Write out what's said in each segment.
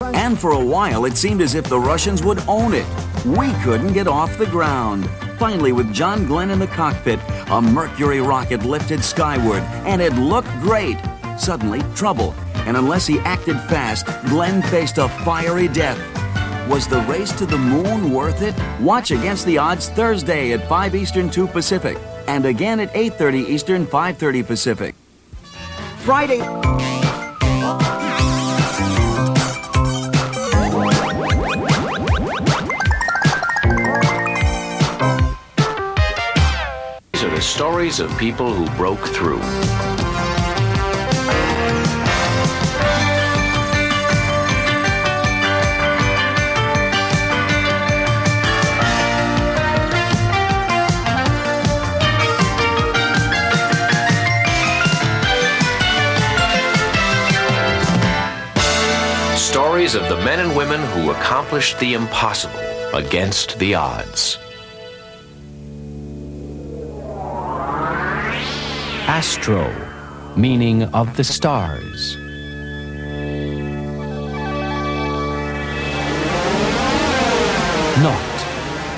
And for a while, it seemed as if the Russians would own it. We couldn't get off the ground. Finally, with John Glenn in the cockpit, a Mercury rocket lifted skyward, and it looked great. Suddenly, trouble. And unless he acted fast, Glenn faced a fiery death. Was the race to the moon worth it? Watch Against the Odds Thursday at 5 Eastern, 2 Pacific. And again at 8:30 Eastern, 5:30 Pacific. Friday. These are the stories of people who broke through. Stories of the men and women who accomplished the impossible against the odds. Astro, meaning of the stars. Naut,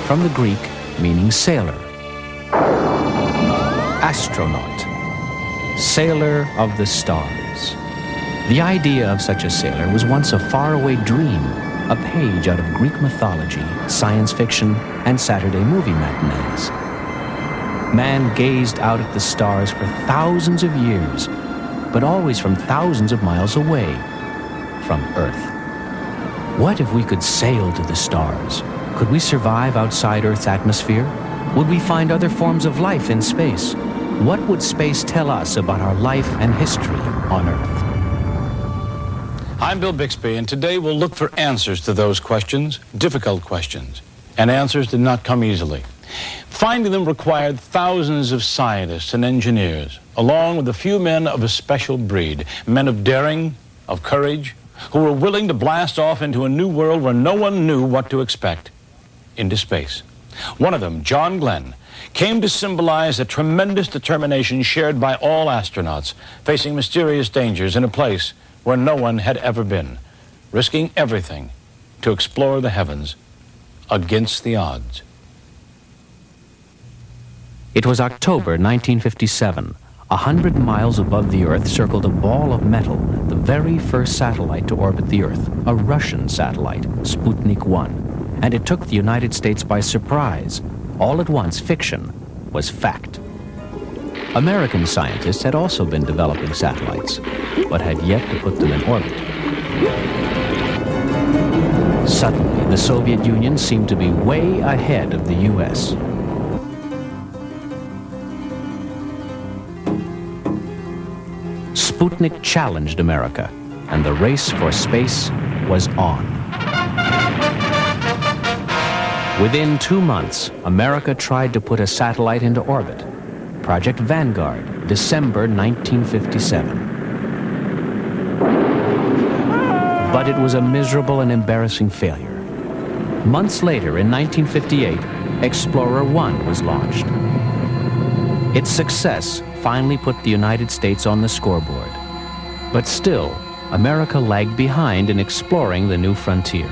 from the Greek, meaning sailor. Astronaut, sailor of the stars. The idea of such a sailor was once a faraway dream, a page out of Greek mythology, science fiction, and Saturday movie matinees. Man gazed out at the stars for thousands of years, but always from thousands of miles away from Earth. What if we could sail to the stars? Could we survive outside Earth's atmosphere? Would we find other forms of life in space? What would space tell us about our life and history on Earth? I'm Bill Bixby, and today we'll look for answers to those questions, difficult questions, and answers did not come easily. Finding them required thousands of scientists and engineers, along with a few men of a special breed, men of daring, of courage, who were willing to blast off into a new world where no one knew what to expect, into space. One of them, John Glenn, came to symbolize a tremendous determination shared by all astronauts facing mysterious dangers in a place where no one had ever been, risking everything to explore the heavens against the odds. It was October 1957. 100 miles above the Earth circled a ball of metal, the very first satellite to orbit the Earth, a Russian satellite, Sputnik 1. And it took the United States by surprise. All at once, fiction was fact. American scientists had also been developing satellites, but had yet to put them in orbit. Suddenly, the Soviet Union seemed to be way ahead of the U.S. Sputnik challenged America, and the race for space was on. Within 2 months, America tried to put a satellite into orbit. Project Vanguard, December 1957. But it was a miserable and embarrassing failure. Months later, in 1958, Explorer 1 was launched. Its success finally put the United States on the scoreboard. But still, America lagged behind in exploring the new frontier.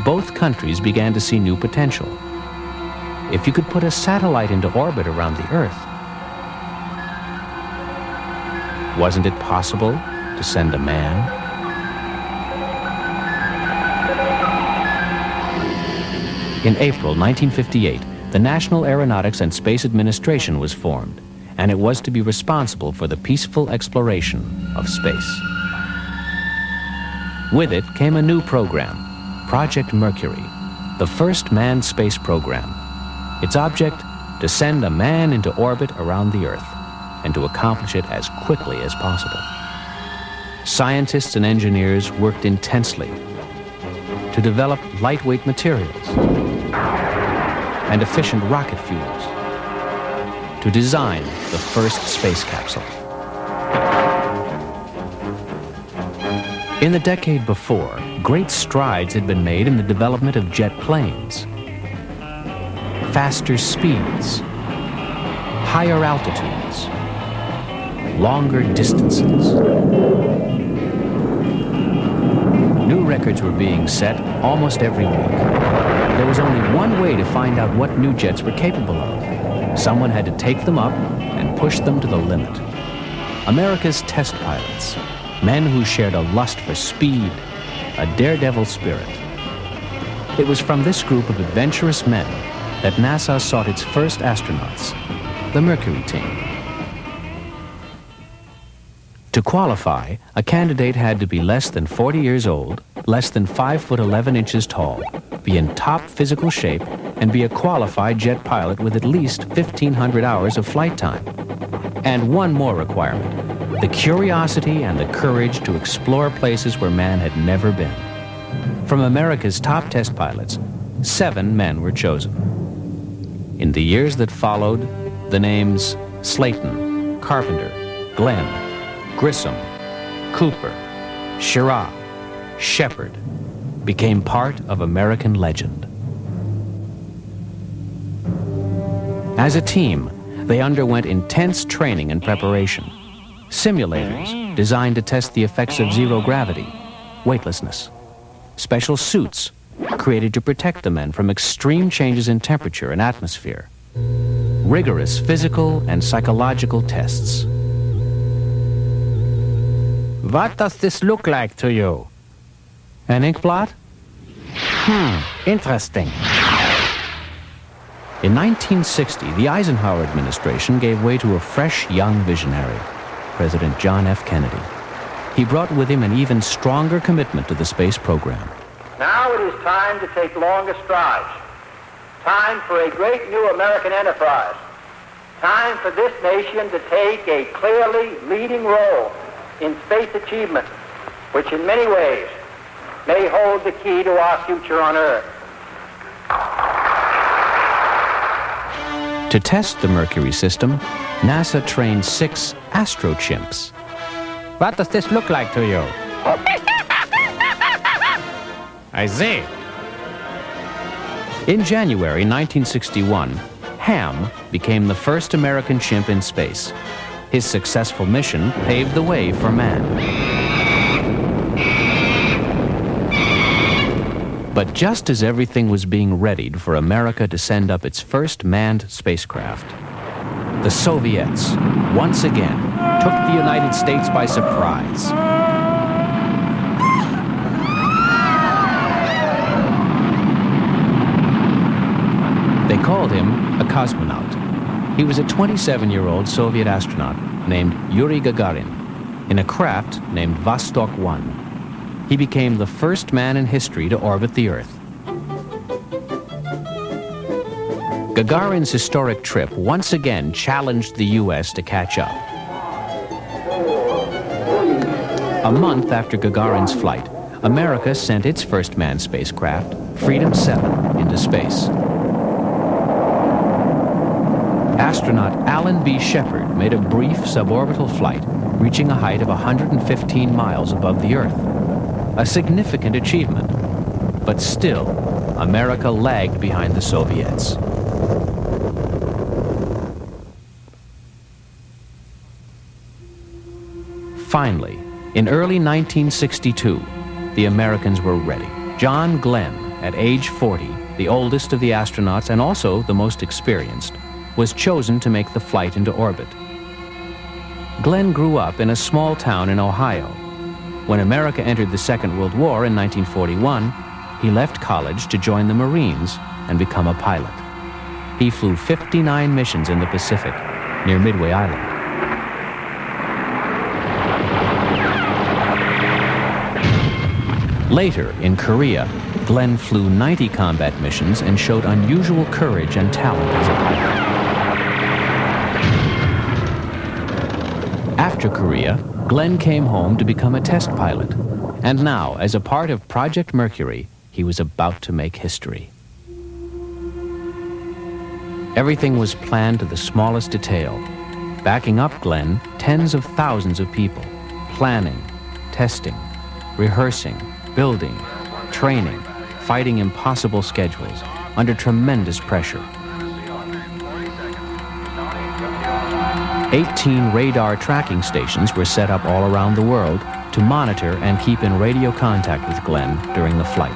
Both countries began to see new potential. If you could put a satellite into orbit around the Earth, wasn't it possible to send a man? In April 1958, the National Aeronautics and Space Administration was formed, and it was to be responsible for the peaceful exploration of space. With it came a new program, Project Mercury, the first manned space program. Its object, to send a man into orbit around the Earth, and to accomplish it as quickly as possible. Scientists and engineers worked intensely to develop lightweight materials and efficient rocket fuels, to design the first space capsule. In the decade before, great strides had been made in the development of jet planes. Faster speeds, higher altitudes, longer distances. New records were being set almost every week. There was only one way to find out what new jets were capable of. Someone had to take them up and push them to the limit. America's test pilots, men who shared a lust for speed, a daredevil spirit. It was from this group of adventurous men that NASA sought its first astronauts, the Mercury team. To qualify, a candidate had to be less than 40 years old, less than 5 foot 11 inches tall, be in top physical shape, and be a qualified jet pilot with at least 1,500 hours of flight time. And one more requirement, the curiosity and the courage to explore places where man had never been. From America's top test pilots, 7 men were chosen. In the years that followed, the names Slayton, Carpenter, Glenn, Grissom, Cooper, Schirra, Shepard became part of American legend. As a team, they underwent intense training and preparation. Simulators designed to test the effects of zero gravity, weightlessness. Special suits created to protect the men from extreme changes in temperature and atmosphere. Rigorous physical and psychological tests. What does this look like to you? An ink blot? Interesting. In 1960, the Eisenhower administration gave way to a fresh, young visionary, President John F. Kennedy. He brought with him an even stronger commitment to the space program. Now it is time to take longer strides. Time for a great new American enterprise. Time for this nation to take a clearly leading role in space achievement, which in many ways may hold the key to our future on Earth. To test the Mercury system, NASA trained 6 astrochimps. What does this look like to you? I see. In January 1961, Ham became the first American chimp in space. His successful mission paved the way for man. But just as everything was being readied for America to send up its first manned spacecraft, the Soviets once again took the United States by surprise. They called him a cosmonaut. He was a 27-year-old Soviet astronaut named Yuri Gagarin in a craft named Vostok 1. He became the first man in history to orbit the Earth. Gagarin's historic trip once again challenged the U.S. to catch up. A month after Gagarin's flight, America sent its first manned spacecraft, Freedom 7, into space. Astronaut Alan B. Shepard made a brief suborbital flight, reaching a height of 115 miles above the Earth. A significant achievement, but still, America lagged behind the Soviets. Finally, in early 1962, the Americans were ready. John Glenn, at age 40, the oldest of the astronauts and also the most experienced, was chosen to make the flight into orbit. Glenn grew up in a small town in Ohio. When America entered the Second World War in 1941, he left college to join the Marines and become a pilot. He flew 59 missions in the Pacific, near Midway Island. Later, in Korea, Glenn flew 90 combat missions and showed unusual courage and talent as a pilot. After Korea, Glenn came home to become a test pilot. And now, as a part of Project Mercury, he was about to make history. Everything was planned to the smallest detail. Backing up Glenn, tens of thousands of people, planning, testing, rehearsing, building, training, fighting impossible schedules under tremendous pressure. 18 radar tracking stations were set up all around the world to monitor and keep in radio contact with Glenn during the flight.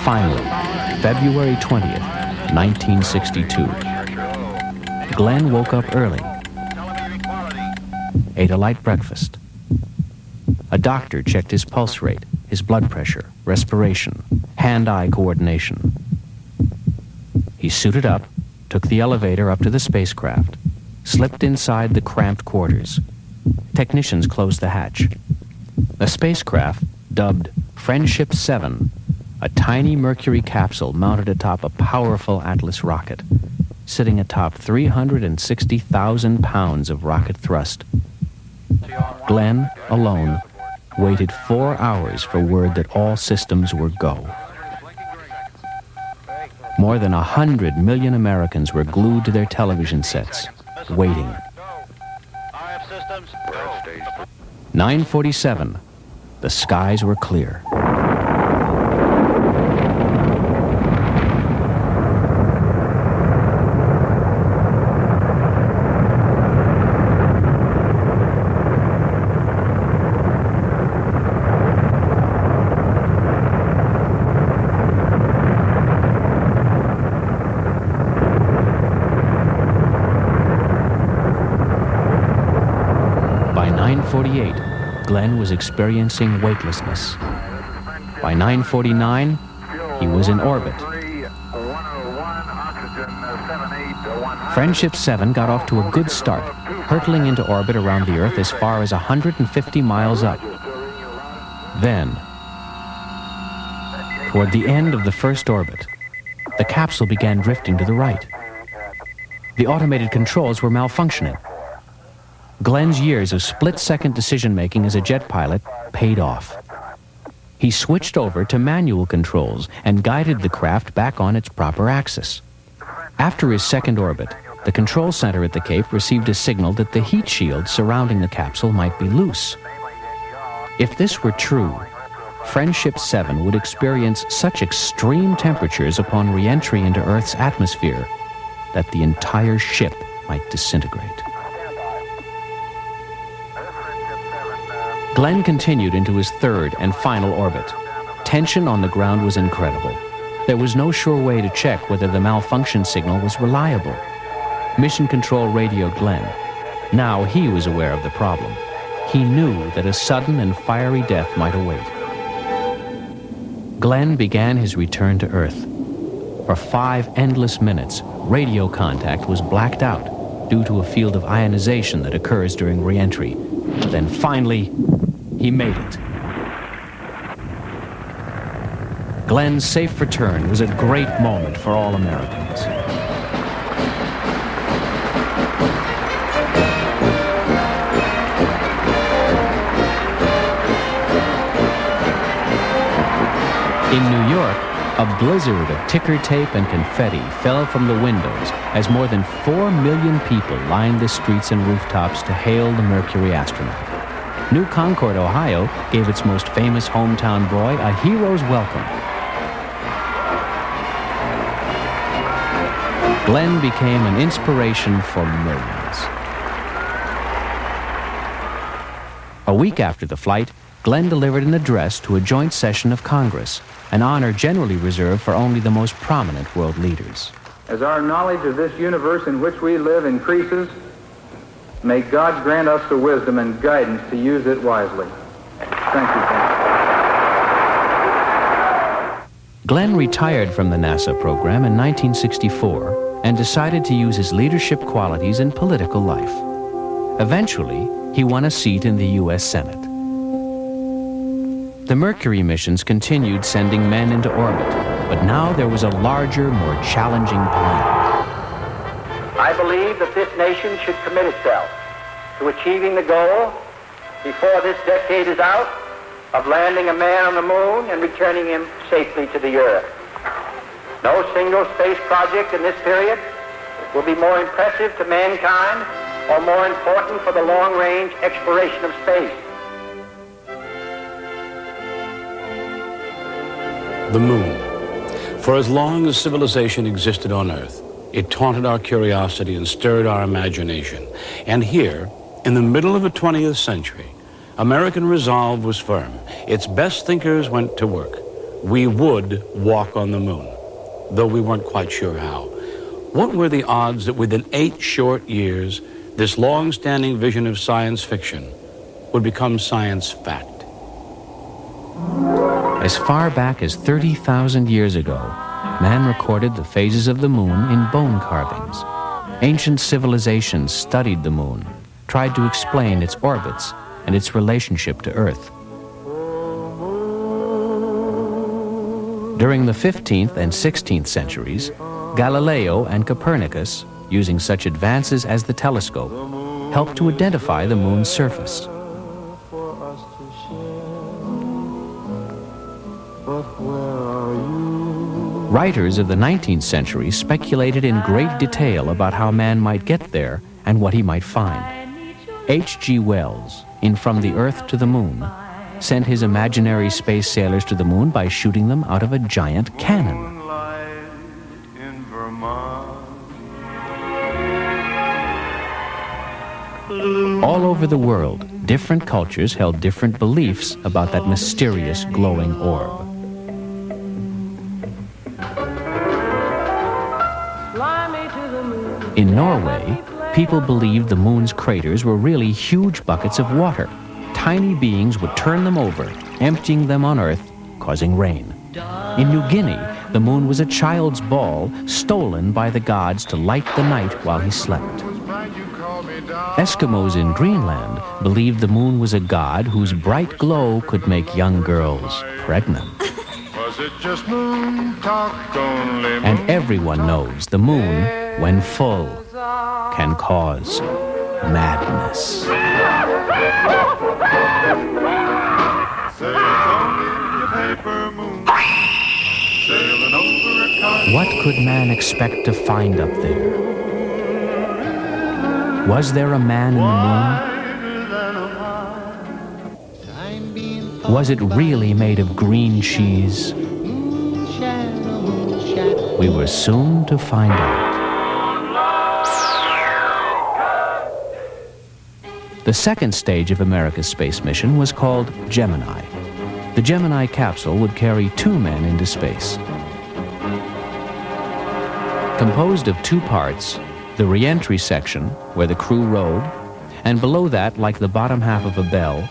Finally, February 20th, 1962. Glenn woke up early, ate a light breakfast. A doctor checked his pulse rate, his blood pressure, respiration, hand-eye coordination. He suited up, took the elevator up to the spacecraft, slipped inside the cramped quarters. Technicians closed the hatch. The spacecraft, dubbed Friendship 7, a tiny Mercury capsule mounted atop a powerful Atlas rocket, sitting atop 360,000 pounds of rocket thrust. Glenn, alone, waited 4 hours for word that all systems were go. More than 100 million Americans were glued to their television sets, waiting. 9:47. The skies were clear. By 9:48, Glenn was experiencing weightlessness. By 9:49, he was in orbit. Friendship 7 got off to a good start, hurtling into orbit around the Earth as far as 150 miles up. Then, toward the end of the first orbit, the capsule began drifting to the right. The automated controls were malfunctioning. Glenn's years of split-second decision-making as a jet pilot paid off. He switched over to manual controls and guided the craft back on its proper axis. After his second orbit, the control center at the Cape received a signal that the heat shield surrounding the capsule might be loose. If this were true, Friendship 7 would experience such extreme temperatures upon re-entry into Earth's atmosphere that the entire ship might disintegrate. Glenn continued into his third and final orbit. Tension on the ground was incredible. There was no sure way to check whether the malfunction signal was reliable. Mission Control radioed Glenn. Now he was aware of the problem. He knew that a sudden and fiery death might await. Glenn began his return to Earth. For 5 endless minutes, radio contact was blacked out due to a field of ionization that occurs during re-entry. Then finally, he made it. Glenn's safe return was a great moment for all Americans. In New York, a blizzard of ticker tape and confetti fell from the windows as more than 4 million people lined the streets and rooftops to hail the Mercury astronaut. New Concord, Ohio, gave its most famous hometown boy a hero's welcome. Glenn became an inspiration for millions. A week after the flight, Glenn delivered an address to a joint session of Congress, an honor generally reserved for only the most prominent world leaders. As our knowledge of this universe in which we live increases, may God grant us the wisdom and guidance to use it wisely. Thank you. Glenn retired from the NASA program in 1964 and decided to use his leadership qualities in political life. Eventually, he won a seat in the U.S. Senate. The Mercury missions continued sending men into orbit, but now there was a larger, more challenging plan. I believe that this nation should commit itself to achieving the goal, before this decade is out, of landing a man on the moon and returning him safely to the Earth. No single space project in this period will be more impressive to mankind or more important for the long-range exploration of space. The moon. For as long as civilization existed on Earth, it taunted our curiosity and stirred our imagination. And here, In the middle of the 20th century, American resolve was firm. Its best thinkers went to work. We would walk on the moon, though we weren't quite sure how. What were the odds that within 8 short years, this long-standing vision of science fiction would become science fact? As far back as 30,000 years ago, man recorded the phases of the moon in bone carvings. Ancient civilizations studied the moon, tried to explain its orbits and its relationship to Earth. During the 15th and 16th centuries, Galileo and Copernicus, using such advances as the telescope, helped to identify the moon's surface. Writers of the 19th century speculated in great detail about how man might get there and what he might find. H.G. Wells, in From the Earth to the Moon, sent his imaginary space sailors to the moon by shooting them out of a giant cannon. All over the world, different cultures held different beliefs about that mysterious glowing orb. In Norway, people believed the moon's craters were really huge buckets of water. Tiny beings would turn them over, emptying them on Earth, causing rain. In New Guinea, the moon was a child's ball stolen by the gods to light the night while he slept. Eskimos in Greenland believed the moon was a god whose bright glow could make young girls pregnant. And everyone knows the moon, when full, can cause madness. What could man expect to find up there? Was there a man in the moon? Was it really made of green cheese? We were soon to find out. The second stage of America's space mission was called Gemini. The Gemini capsule would carry 2 men into space. Composed of 2 parts, the re-entry section, where the crew rode, and below that, like the bottom half of a bell,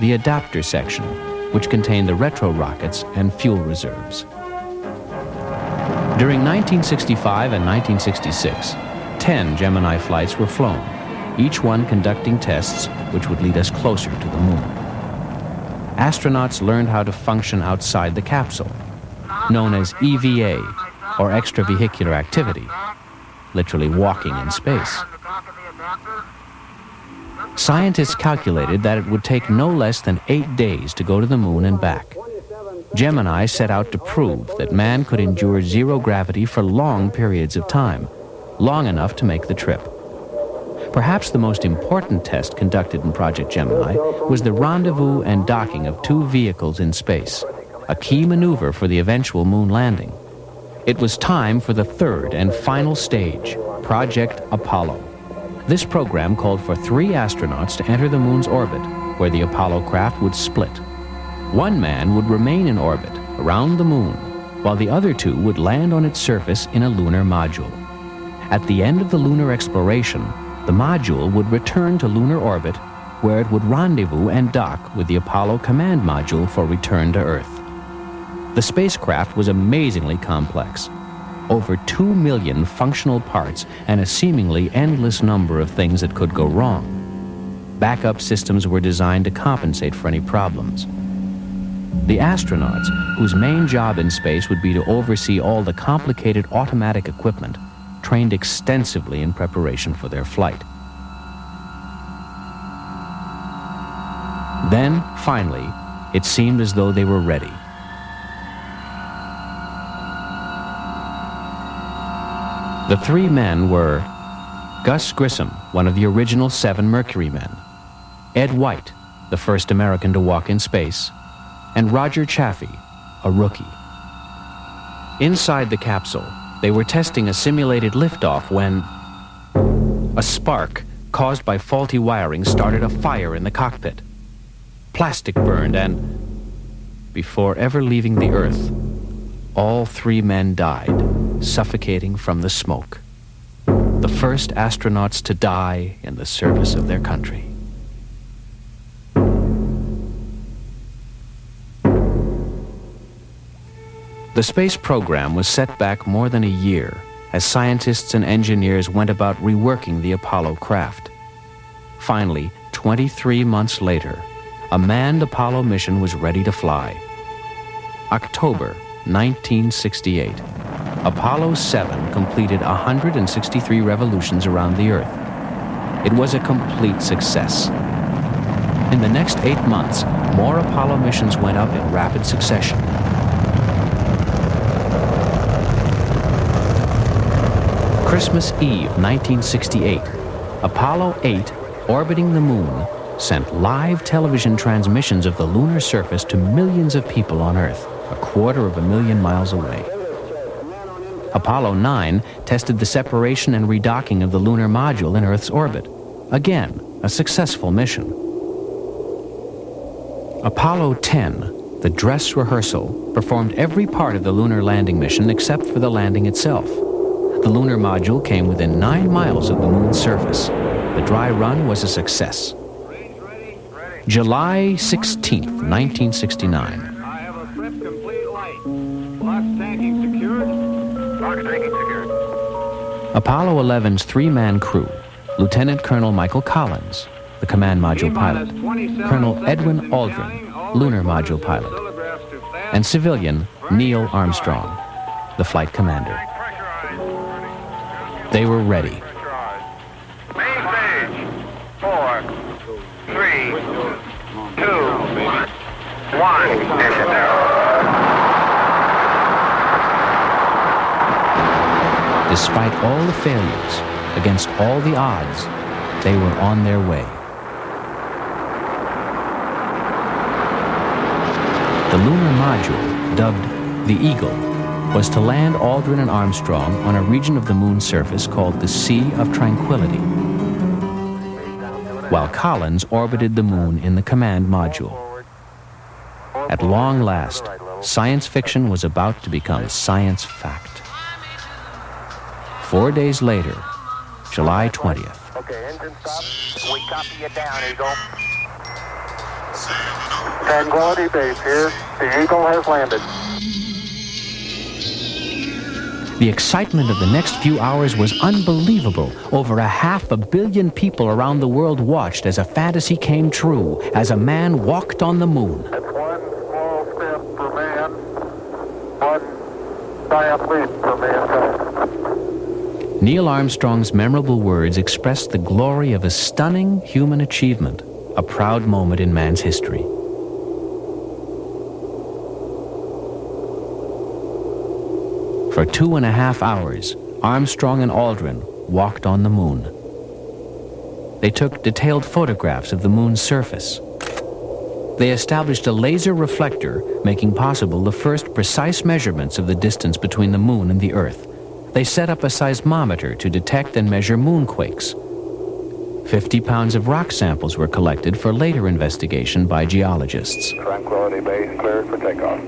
the adapter section, which contained the retro rockets and fuel reserves. During 1965 and 1966, 10 Gemini flights were flown, each one conducting tests which would lead us closer to the moon. Astronauts learned how to function outside the capsule, known as EVA, or extravehicular activity, literally walking in space. Scientists calculated that it would take no less than 8 days to go to the moon and back. Gemini set out to prove that man could endure zero gravity for long periods of time, long enough to make the trip. Perhaps the most important test conducted in Project Gemini was the rendezvous and docking of 2 vehicles in space, a key maneuver for the eventual moon landing. It was time for the third and final stage, Project Apollo. This program called for 3 astronauts to enter the moon's orbit, where the Apollo craft would split. 1 man would remain in orbit around the moon, while the other 2 would land on its surface in a lunar module. At the end of the lunar exploration, the module would return to lunar orbit, where it would rendezvous and dock with the Apollo command module for return to Earth. The spacecraft was amazingly complex. Over 2 million functional parts and a seemingly endless number of things that could go wrong. Backup systems were designed to compensate for any problems. The astronauts, whose main job in space would be to oversee all the complicated automatic equipment, trained extensively in preparation for their flight. Then, finally, it seemed as though they were ready. The 3 men were Gus Grissom, one of the original 7 Mercury men, Ed White, the first American to walk in space, and Roger Chaffee, a rookie. Inside the capsule, they were testing a simulated liftoff when a spark caused by faulty wiring, started a fire in the cockpit. Plastic burned, and before ever leaving the Earth, all 3 men died, suffocating from the smoke. The first astronauts to die in the service of their country. The space program was set back more than a year as scientists and engineers went about reworking the Apollo craft. Finally, 23 months later, a manned Apollo mission was ready to fly. October 1968. Apollo 7 completed 163 revolutions around the Earth. It was a complete success. In the next 8 months, more Apollo missions went up in rapid succession. Christmas Eve, 1968, Apollo 8, orbiting the moon, sent live television transmissions of the lunar surface to millions of people on Earth, 250,000 miles away. Apollo 9 tested the separation and redocking of the lunar module in Earth's orbit. Again, a successful mission. Apollo 10, the dress rehearsal, performed every part of the lunar landing mission except for the landing itself. The lunar module came within 9 miles of the moon's surface. The dry run was a success. July 16th, 1969. I have a trip complete light. Box tanking secured. Box tanking secured. Apollo 11's 3-man crew, Lieutenant Colonel Michael Collins, the command module pilot, Colonel Edwin Aldrin, lunar module pilot, and civilian Neil Armstrong, the flight commander. They were ready. Main stage. 4, 3, 2, 1. Ignition zero. Despite all the failures, against all the odds, they were on their way. The lunar module, dubbed the Eagle, was to land Aldrin and Armstrong on a region of the moon's surface called the Sea of Tranquility, while Collins orbited the moon in the command module. At long last, science fiction was about to become science fact. 4 days later, July 20th. Okay, engine stop. We copy you down, Eagle. Tranquility Base here. The Eagle has landed. The excitement of the next few hours was unbelievable. Over 500 million people around the world watched as a fantasy came true, as a man walked on the moon. That's one small step for man, one giant leap for mankind. Neil Armstrong's memorable words expressed the glory of a stunning human achievement, a proud moment in man's history. For 2.5 hours, Armstrong and Aldrin walked on the moon. They took detailed photographs of the moon's surface. They established a laser reflector, making possible the first precise measurements of the distance between the moon and the Earth. They set up a seismometer to detect and measure moonquakes. 50 pounds of rock samples were collected for later investigation by geologists. Tranquility Base cleared for takeoff.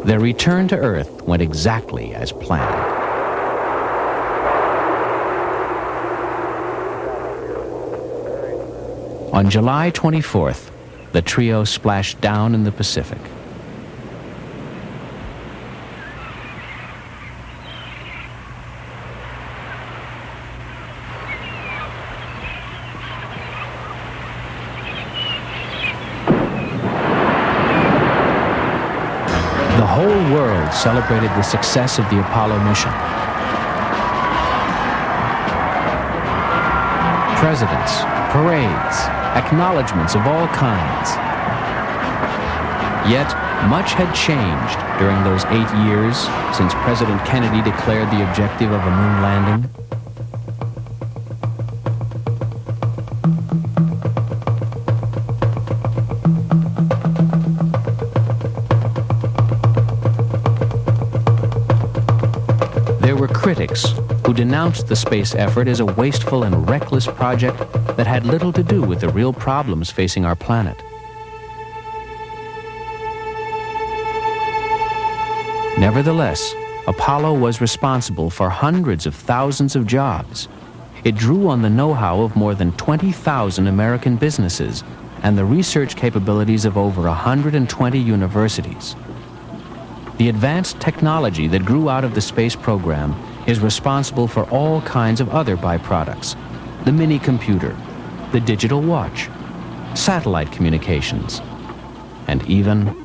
Their return to Earth went exactly as planned. On July 24th, the trio splashed down in the Pacific. The whole world celebrated the success of the Apollo mission. Presidents, parades, acknowledgments of all kinds. Yet, much had changed during those 8 years since President Kennedy declared the objective of a moon landing. There were were critics who denounced the space effort as a wasteful and reckless project that had little to do with the real problems facing our planet. Nevertheless, Apollo was responsible for hundreds of thousands of jobs. It drew on the know-how of more than 20,000 American businesses and the research capabilities of over 120 universities. The advanced technology that grew out of the space program is responsible for all kinds of other byproducts: the mini-computer, the digital watch, satellite communications, and even...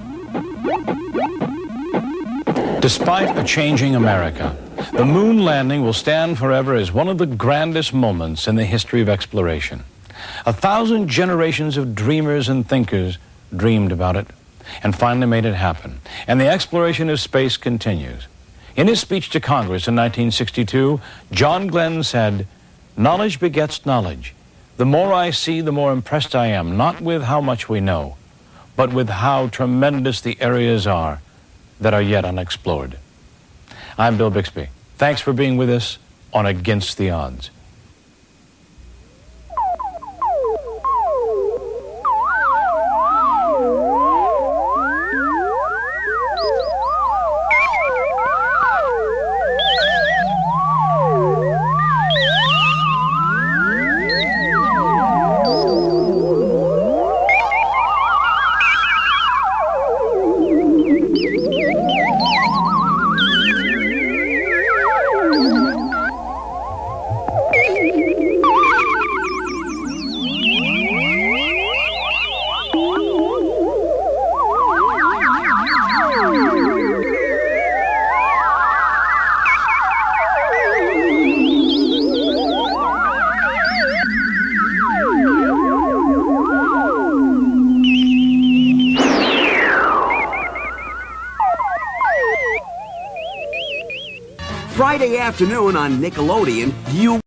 Despite a changing America, the moon landing will stand forever as one of the grandest moments in the history of exploration. 1,000 generations of dreamers and thinkers dreamed about it and finally made it happen. And the exploration of space continues. In his speech to Congress in 1962, John Glenn said, "Knowledge begets knowledge. The more I see, the more impressed I am, not with how much we know, but with how tremendous the areas are that are yet unexplored." I'm Bill Bixby. Thanks for being with us on Against the Odds. Friday afternoon on Nickelodeon, you